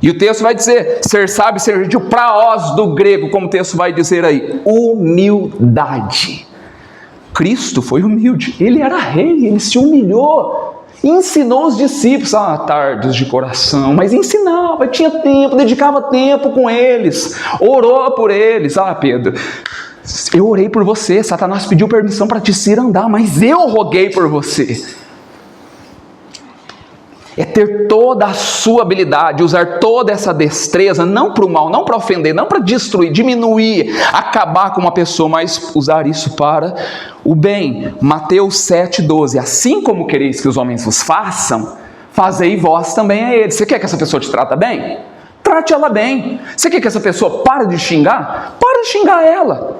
E o texto vai dizer, ser sábio, ser gentil, praós do grego, como o texto vai dizer aí, humildade. Cristo foi humilde, ele era rei, ele se humilhou, ensinou os discípulos, tardos de coração, mas ensinava, tinha tempo, dedicava tempo com eles, orou por eles. Pedro, eu orei por você, Satanás pediu permissão para te cirandar, mas eu roguei por você. É ter toda a sua habilidade, usar toda essa destreza, não para o mal, não para ofender, não para destruir, diminuir, acabar com uma pessoa, mas usar isso para o bem. Mateus 7,12, assim como quereis que os homens vos façam, fazei vós também a eles. Você quer que essa pessoa te trata bem? Trate ela bem. Você quer que essa pessoa pare de xingar? Para de xingar ela.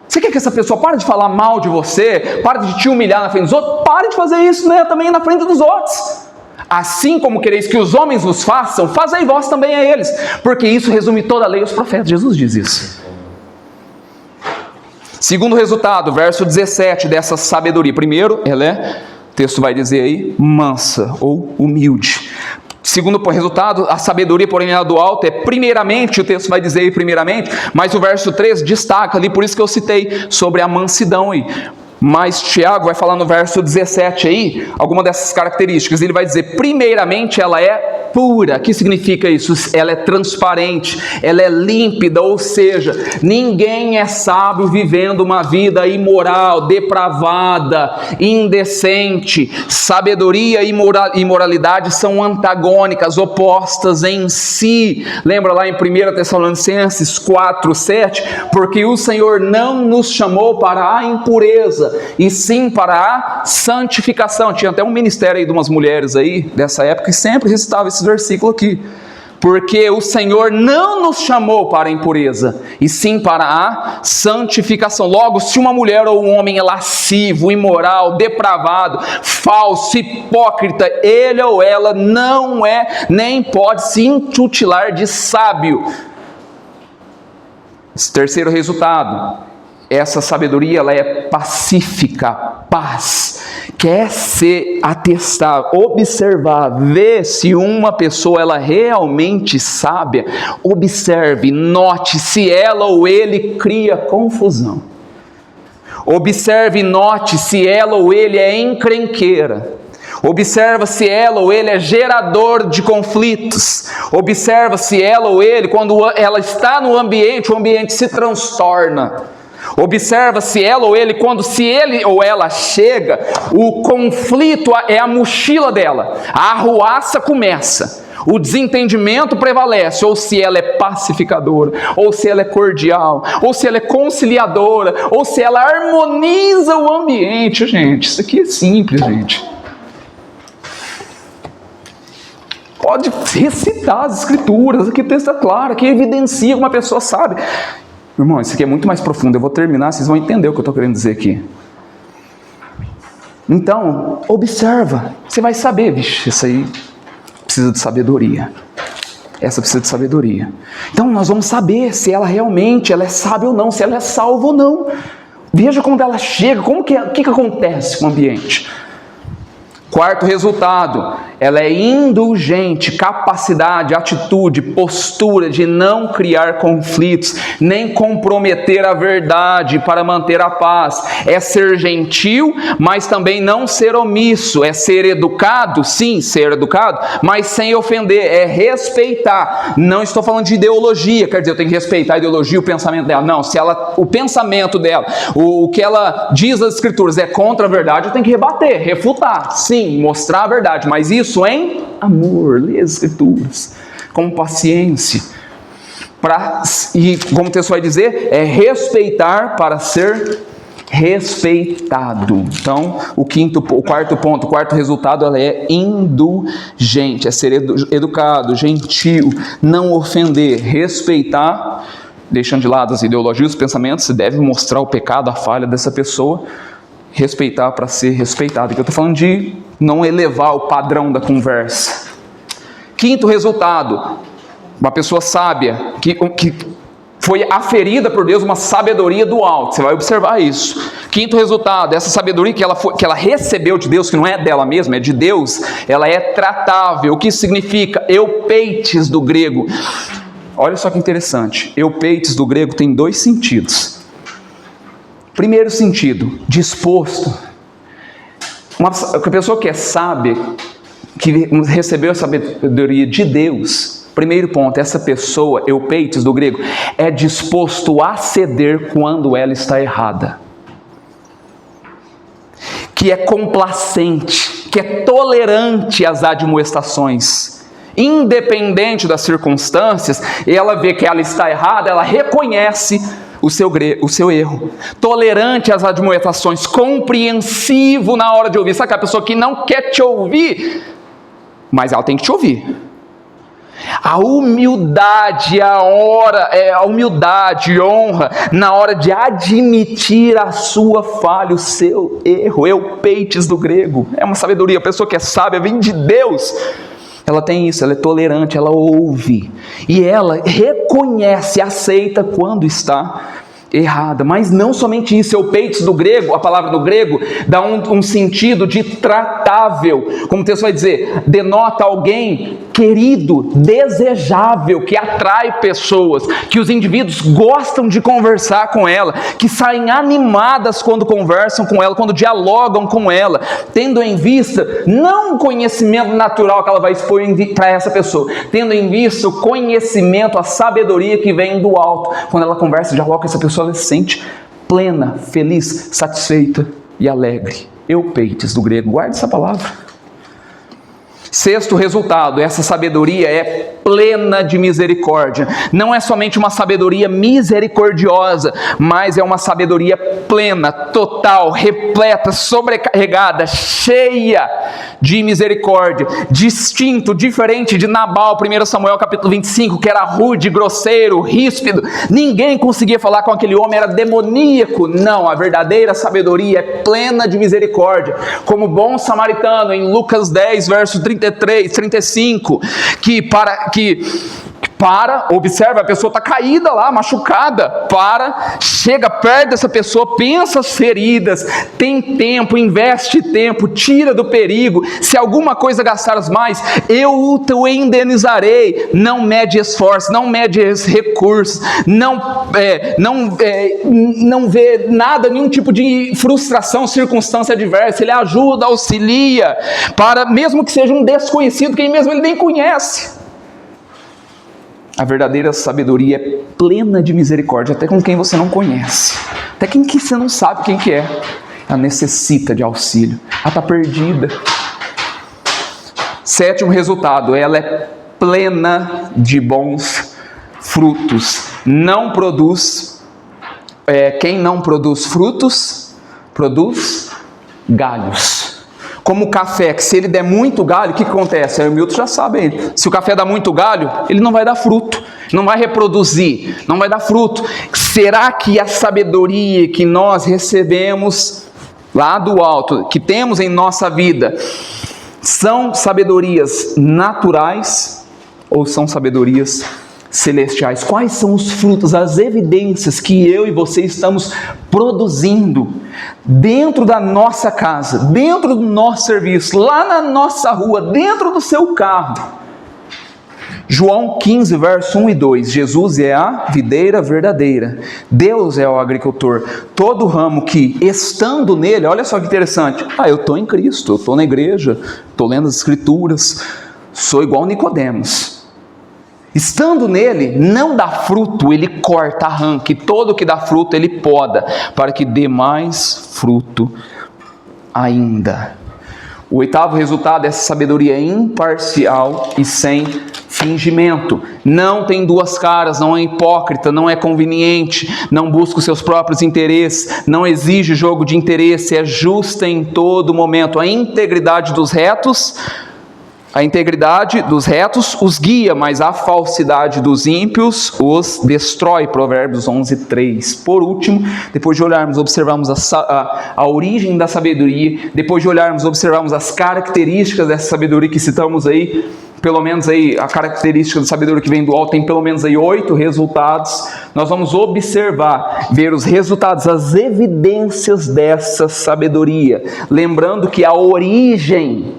Você quer que essa pessoa pare de falar mal de você? Pare de te humilhar na frente dos outros? Pare de fazer isso, né, também na frente dos outros. Assim como quereis que os homens vos façam, fazei vós também a eles, porque isso resume toda a lei e os profetas. Jesus diz isso. Segundo resultado, verso 17 dessa sabedoria. Primeiro, ela é, o texto vai dizer aí, mansa ou humilde. Segundo resultado, a sabedoria, porém, ela do alto é primeiramente, o texto vai dizer aí primeiramente, mas o verso 3 destaca ali, por isso que eu citei sobre a mansidão aí. Mas Tiago vai falar no verso 17 aí, alguma dessas características. Ele vai dizer, primeiramente, ela é pura. O que significa isso? Ela é transparente, ela é límpida, ou seja, ninguém é sábio vivendo uma vida imoral, depravada, indecente. Sabedoria e imoralidade são antagônicas, opostas em si. Lembra lá em 1 Tessalonicenses 4:7? Porque o Senhor não nos chamou para a impureza, e sim para a santificação. Tinha até um ministério aí de umas mulheres aí, dessa época, que sempre recitava esse versículo aqui. Porque o Senhor não nos chamou para a impureza, e sim para a santificação. Logo, se uma mulher ou um homem é lascivo, imoral, depravado, falso, hipócrita, ele ou ela não é, nem pode se intitular de sábio. Esse terceiro resultado, essa sabedoria, ela é pacífica, paz, quer se atestar, observar, ver se uma pessoa ela realmente sábia, observe, note se ela ou ele cria confusão, observe, note se ela ou ele é encrenqueira, observa se ela ou ele é gerador de conflitos, observa se ela ou ele, quando ela está no ambiente, o ambiente se transtorna. Observa se ela ou ele, se ele ou ela chega, o conflito é a mochila dela, a arruaça começa, o desentendimento prevalece, ou se ela é pacificadora, ou se ela é cordial, ou se ela é conciliadora, ou se ela harmoniza o ambiente. Gente, isso aqui é simples, gente. Pode recitar as escrituras, aqui o texto é claro, aqui evidencia que uma pessoa sabe. Irmão, isso aqui é muito mais profundo, eu vou terminar, vocês vão entender o que eu estou querendo dizer aqui. Então, observa, você vai saber, bicho, isso aí precisa de sabedoria. Essa precisa de sabedoria. Então, nós vamos saber se ela realmente ela é sábia ou não, se ela é salva ou não. Veja quando ela chega, o que acontece com o ambiente. Quarto resultado, ela é indulgente, capacidade, atitude, postura de não criar conflitos, nem comprometer a verdade para manter a paz. É ser gentil, mas também não ser omisso. É ser educado, sim, ser educado, mas sem ofender. É respeitar. Não estou falando de ideologia, quer dizer, eu tenho que respeitar a ideologia, o pensamento dela. Não, se o pensamento dela, o que ela diz nas escrituras é contra a verdade, eu tenho que rebater, refutar, sim, mostrar a verdade, mas isso em amor, ler as escrituras, com paciência, e como o texto vai dizer, é respeitar para ser respeitado. Então, o quarto resultado, ela é indulgente, é ser educado, gentil, não ofender, respeitar, deixando de lado as ideologias, os pensamentos, se deve mostrar o pecado, a falha dessa pessoa, respeitar para ser respeitado. Aqui eu estou falando de não elevar o padrão da conversa. Quinto resultado, uma pessoa sábia, que Foi aferida por Deus uma sabedoria do alto. Você vai observar isso. Quinto resultado, essa sabedoria que ela recebeu de Deus, que não é dela mesma, é de Deus, ela é tratável. O que isso significa? Eupeites do grego. Olha só que interessante. Eupeites do grego tem dois sentidos. Primeiro sentido, disposto. Uma pessoa que é sábia, que recebeu a sabedoria de Deus, primeiro ponto, essa pessoa, eupeites do grego, é disposto a ceder quando ela está errada. Que é complacente, que é tolerante às admoestações. Independente das circunstâncias, ela vê que ela está errada, ela reconhece o seu erro. Tolerante às admoestações, compreensivo na hora de ouvir. Sabe aquela pessoa que não quer te ouvir, mas ela tem que te ouvir. A humildade, a humildade, honra na hora de admitir a sua falha, o seu erro. Eupeites do grego, é uma sabedoria. A pessoa que é sábia, vem de Deus, ela tem isso, ela é tolerante, ela ouve e ela reconhece, aceita quando está errada. Mas não somente isso, eupeites do grego, a palavra do grego dá um sentido de tratável, como o texto vai dizer, denota alguém querido, desejável, que atrai pessoas, que os indivíduos gostam de conversar com ela, que saem animadas quando conversam com ela, quando dialogam com ela, tendo em vista não o conhecimento natural que ela vai expor para essa pessoa, tendo em vista o conhecimento, a sabedoria que vem do alto. Quando ela conversa, dialoga com essa pessoa, ela se sente plena, feliz, satisfeita e alegre. Eupeites do grego, guarde essa palavra. Sexto resultado, essa sabedoria é plena de misericórdia. Não é somente uma sabedoria misericordiosa, mas é uma sabedoria plena, total, repleta, sobrecarregada, cheia de misericórdia. Distinto, diferente de Nabal, 1 Samuel capítulo 25, que era rude, grosseiro, ríspido. Ninguém conseguia falar com aquele homem, era demoníaco. Não, a verdadeira sabedoria é plena de misericórdia. Como bom samaritano, em Lucas 10, verso 33, 35, observa, a pessoa está caída lá, machucada, chega perto dessa pessoa, pensa as feridas, tem tempo, investe tempo, tira do perigo. Se alguma coisa gastares mais, eu te indenizarei. Não mede esforço, não mede recursos, não vê nada, nenhum tipo de frustração, circunstância adversa. Ele ajuda, auxilia, mesmo que seja um desconhecido, quem mesmo ele nem conhece. A verdadeira sabedoria é plena de misericórdia, até com quem você não conhece, até quem que você não sabe quem que é. Ela necessita de auxílio, ela está perdida. Sétimo resultado, ela é plena de bons frutos. Não produz, quem não produz frutos, produz galhos. Como o café, que se ele der muito galho, o que acontece? Aí o Milton já sabe, se o café dá muito galho, ele não vai dar fruto, não vai reproduzir, não vai dar fruto. Será que a sabedoria que nós recebemos lá do alto, que temos em nossa vida, são sabedorias naturais ou são sabedorias celestiais? Quais são os frutos, as evidências que eu e você estamos produzindo dentro da nossa casa, dentro do nosso serviço, lá na nossa rua, dentro do seu carro? João 15, verso 1 e 2, Jesus é a videira verdadeira, Deus é o agricultor. Todo ramo que, estando nele, olha só que interessante, eu estou em Cristo, eu estou na igreja, estou lendo as escrituras, sou igual Nicodemos. Estando nele, não dá fruto, ele corta, arranca, e todo que dá fruto ele poda, para que dê mais fruto ainda. O oitavo resultado dessa sabedoria é imparcial e sem fingimento. Não tem duas caras, não é hipócrita, não é conveniente, não busca os seus próprios interesses, não exige jogo de interesse, é justa em todo momento. A integridade dos retos os guia, mas a falsidade dos ímpios os destrói. Provérbios 11, 3. Por último, depois de olharmos, observarmos a origem da sabedoria, depois de olharmos, observarmos as características dessa sabedoria que citamos aí, pelo menos aí, a característica da sabedoria que vem do alto tem pelo menos aí 8 resultados. Nós vamos observar, ver os resultados, as evidências dessa sabedoria. Lembrando que a origem,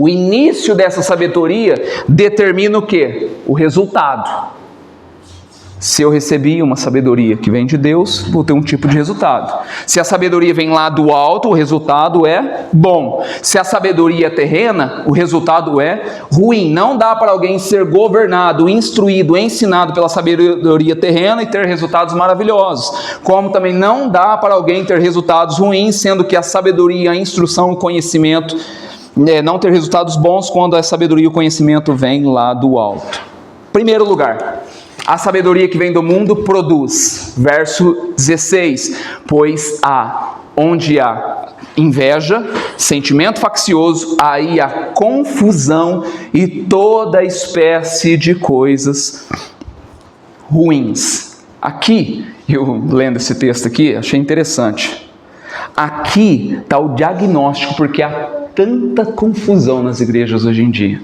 o início dessa sabedoria determina o quê? O resultado. Se eu recebi uma sabedoria que vem de Deus, vou ter um tipo de resultado. Se a sabedoria vem lá do alto, o resultado é bom. Se a sabedoria é terrena, o resultado é ruim. Não dá para alguém ser governado, instruído, ensinado pela sabedoria terrena e ter resultados maravilhosos. Como também não dá para alguém ter resultados ruins, sendo que a sabedoria, a instrução, o conhecimento, não ter resultados bons quando a sabedoria e o conhecimento vêm lá do alto. Primeiro lugar, a sabedoria que vem do mundo produz, verso 16, pois onde há inveja, sentimento faccioso, aí há confusão e toda espécie de coisas ruins. Aqui, eu lendo esse texto aqui, achei interessante. Aqui está o diagnóstico, porque há tanta confusão nas igrejas hoje em dia.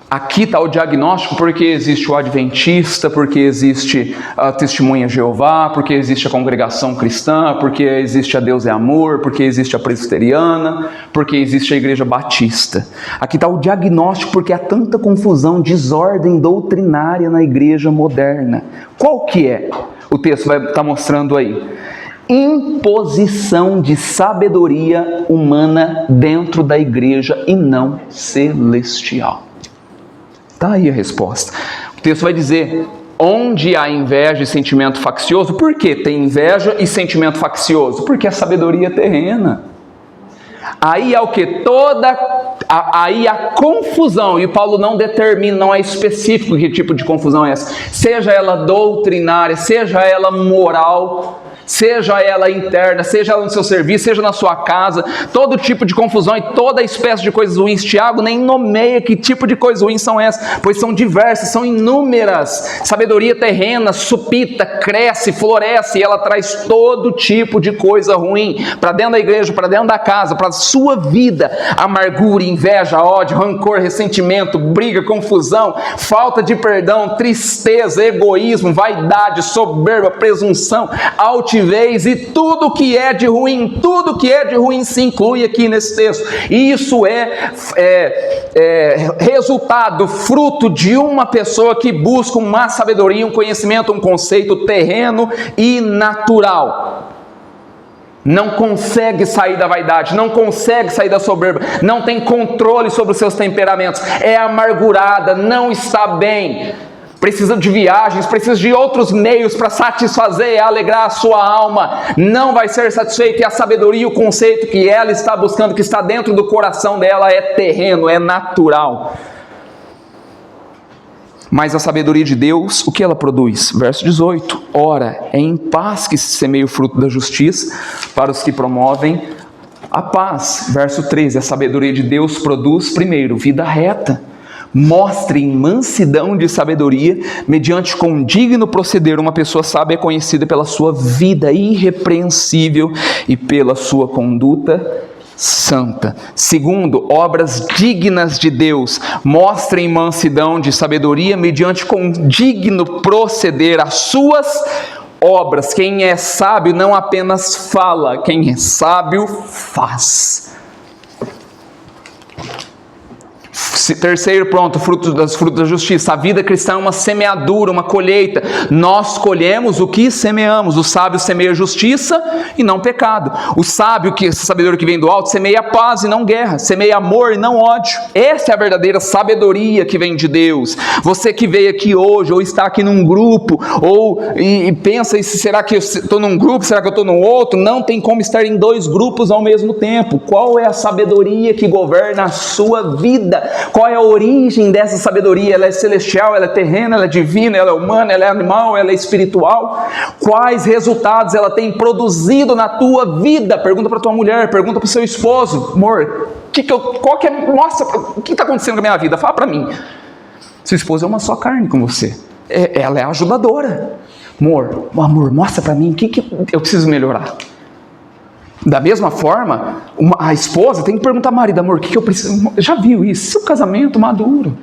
Aqui está o diagnóstico porque existe o adventista, porque existe a testemunha de Jeová, porque existe a congregação cristã, porque existe a Deus é amor, porque existe a presbiteriana, porque existe a igreja batista. Aqui está o diagnóstico porque há tanta confusão, desordem doutrinária na igreja moderna. Qual que é? O texto vai estar mostrando aí. Imposição de sabedoria humana dentro da igreja e não celestial. Está aí a resposta. O texto vai dizer, onde há inveja e sentimento faccioso, por que tem inveja e sentimento faccioso? Porque a sabedoria é terrena. Aí há o que? Aí há confusão, e Paulo não determina, não é específico que tipo de confusão é essa. Seja ela doutrinária, seja ela moral, seja ela interna, seja ela no seu serviço, seja na sua casa, todo tipo de confusão e toda espécie de coisas ruins. Tiago nem nomeia que tipo de coisas ruins são essas, pois são diversas, são inúmeras. Sabedoria terrena, supita, cresce, floresce, e ela traz todo tipo de coisa ruim para dentro da igreja, para dentro da casa, para a sua vida. Amargura, inveja, ódio, rancor, ressentimento, briga, confusão, falta de perdão, tristeza, egoísmo, vaidade, soberba, presunção, altivez e tudo que é de ruim, tudo que é de ruim se inclui aqui nesse texto. E isso é resultado, fruto de uma pessoa que busca uma sabedoria, um conhecimento, um conceito terreno e natural. Não consegue sair da vaidade, não consegue sair da soberba, não tem controle sobre os seus temperamentos, é amargurada, não está bem. Precisa de viagens, precisa de outros meios para satisfazer e alegrar a sua alma. Não vai ser satisfeito, e a sabedoria, o conceito que ela está buscando, que está dentro do coração dela, é terreno, é natural. Mas a sabedoria de Deus, o que ela produz? Verso 18. Ora, é em paz que se semeia o fruto da justiça para os que promovem a paz. Verso 13. A sabedoria de Deus produz, primeiro, vida reta. Mostre em mansidão de sabedoria, mediante com digno proceder, uma pessoa sábia é conhecida pela sua vida irrepreensível e pela sua conduta santa. Segundo, obras dignas de Deus. Mostre em mansidão de sabedoria, mediante com digno proceder, as suas obras. Quem é sábio não apenas fala, quem é sábio faz. Terceiro, pronto, frutos da justiça. A vida cristã é uma semeadura, uma colheita. Nós colhemos o que semeamos. O sábio semeia justiça e não pecado. O sábio, essa sabedoria que vem do alto, semeia paz e não guerra, semeia amor e não ódio. Essa é a verdadeira sabedoria que vem de Deus. Você que veio aqui hoje, ou está aqui num grupo, e pensa, será que eu estou num grupo, será que eu estou no outro? Não tem como estar em 2 grupos ao mesmo tempo. Qual é a sabedoria que governa a sua vida? Qual é a origem dessa sabedoria? Ela é celestial, ela é terrena, ela é divina, ela é humana, ela é animal, ela é espiritual? Quais resultados ela tem produzido na tua vida? Pergunta para tua mulher, pergunta para o seu esposo. Amor, mostra, o que está acontecendo com a minha vida? Fala para mim. Seu esposo é uma só carne com você. Ela é ajudadora. Amor, mostra para mim o que eu preciso melhorar. Da mesma forma, a esposa tem que perguntar ao marido, amor, o que eu preciso? Já viu isso? Seu casamento maduro.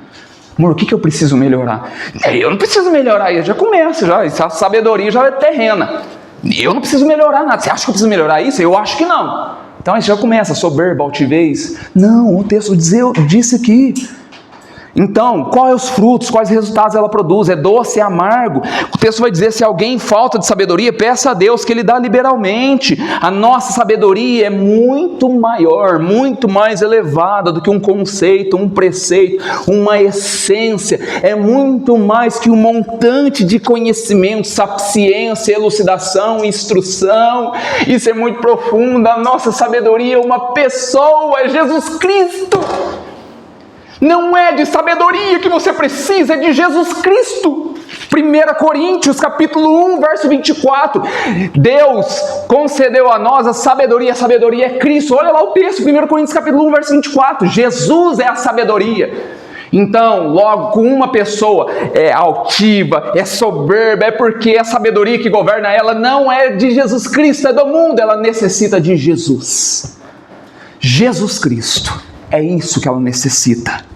Amor, o que eu preciso melhorar? Eu não preciso melhorar, já começa, a sabedoria já é terrena. Eu não preciso melhorar nada. Você acha que eu preciso melhorar isso? Eu acho que não. Então aí já começa, soberba, altivez. Não, o texto disse aqui. Então, quais os frutos, quais resultados ela produz? É doce, é amargo? O texto vai dizer, se alguém falta de sabedoria, peça a Deus que Ele dá liberalmente. A nossa sabedoria é muito maior, muito mais elevada do que um conceito, um preceito, uma essência. É muito mais que um montante de conhecimento, sapiência, elucidação, instrução. Isso é muito profundo. A nossa sabedoria é uma pessoa, é Jesus Cristo. Não é de sabedoria que você precisa, é de Jesus Cristo. 1 Coríntios, capítulo 1, verso 24. Deus concedeu a nós a sabedoria é Cristo. Olha lá o texto, 1 Coríntios, capítulo 1, verso 24. Jesus é a sabedoria. Então, logo, com uma pessoa é altiva, é soberba, é porque a sabedoria que governa ela não é de Jesus Cristo, é do mundo. Ela necessita de Jesus. Jesus Cristo. É isso que ela necessita.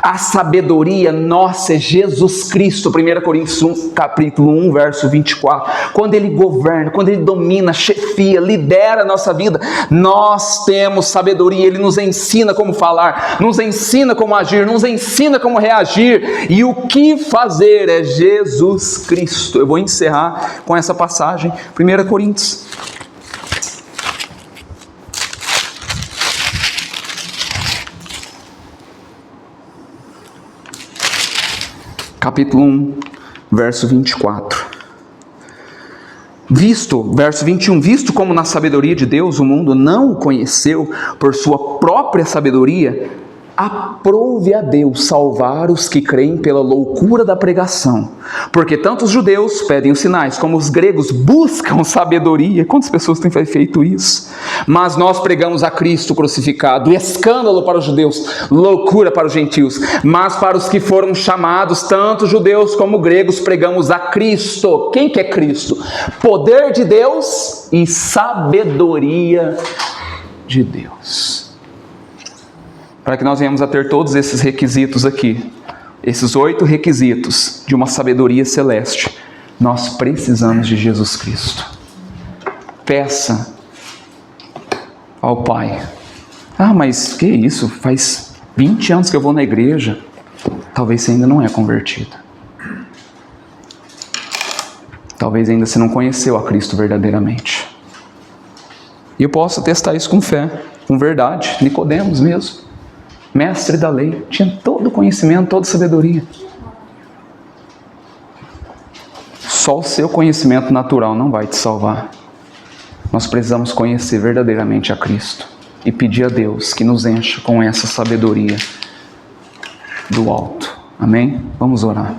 A sabedoria nossa é Jesus Cristo. 1 Coríntios capítulo 1, verso 24. Quando Ele governa, quando Ele domina, chefia, lidera a nossa vida, nós temos sabedoria. Ele nos ensina como falar, nos ensina como agir, nos ensina como reagir. E o que fazer é Jesus Cristo. Eu vou encerrar com essa passagem, 1 Coríntios. Capítulo 1, verso 24. Verso 21, visto como na sabedoria de Deus o mundo não o conheceu por sua própria sabedoria, aprove a Deus salvar os que creem pela loucura da pregação, porque tanto os judeus pedem os sinais, como os gregos buscam sabedoria. Quantas pessoas têm feito isso? Mas nós pregamos a Cristo crucificado, escândalo para os judeus, loucura para os gentios, mas para os que foram chamados, tanto judeus como gregos, pregamos a Cristo. Quem que é Cristo? Poder de Deus e sabedoria de Deus. Para que nós venhamos a ter todos esses requisitos aqui, esses 8 requisitos de uma sabedoria celeste, nós precisamos de Jesus Cristo. Peça ao Pai. Mas que isso? Faz 20 anos que eu vou na igreja. Talvez você ainda não é convertido. Talvez ainda você não conheceu a Cristo verdadeiramente. E eu posso atestar isso com fé, com verdade. Nicodemos mesmo, mestre da lei, tinha todo o conhecimento, toda a sabedoria. Só o seu conhecimento natural não vai te salvar. Nós precisamos conhecer verdadeiramente a Cristo e pedir a Deus que nos encha com essa sabedoria do alto. Amém? Vamos orar.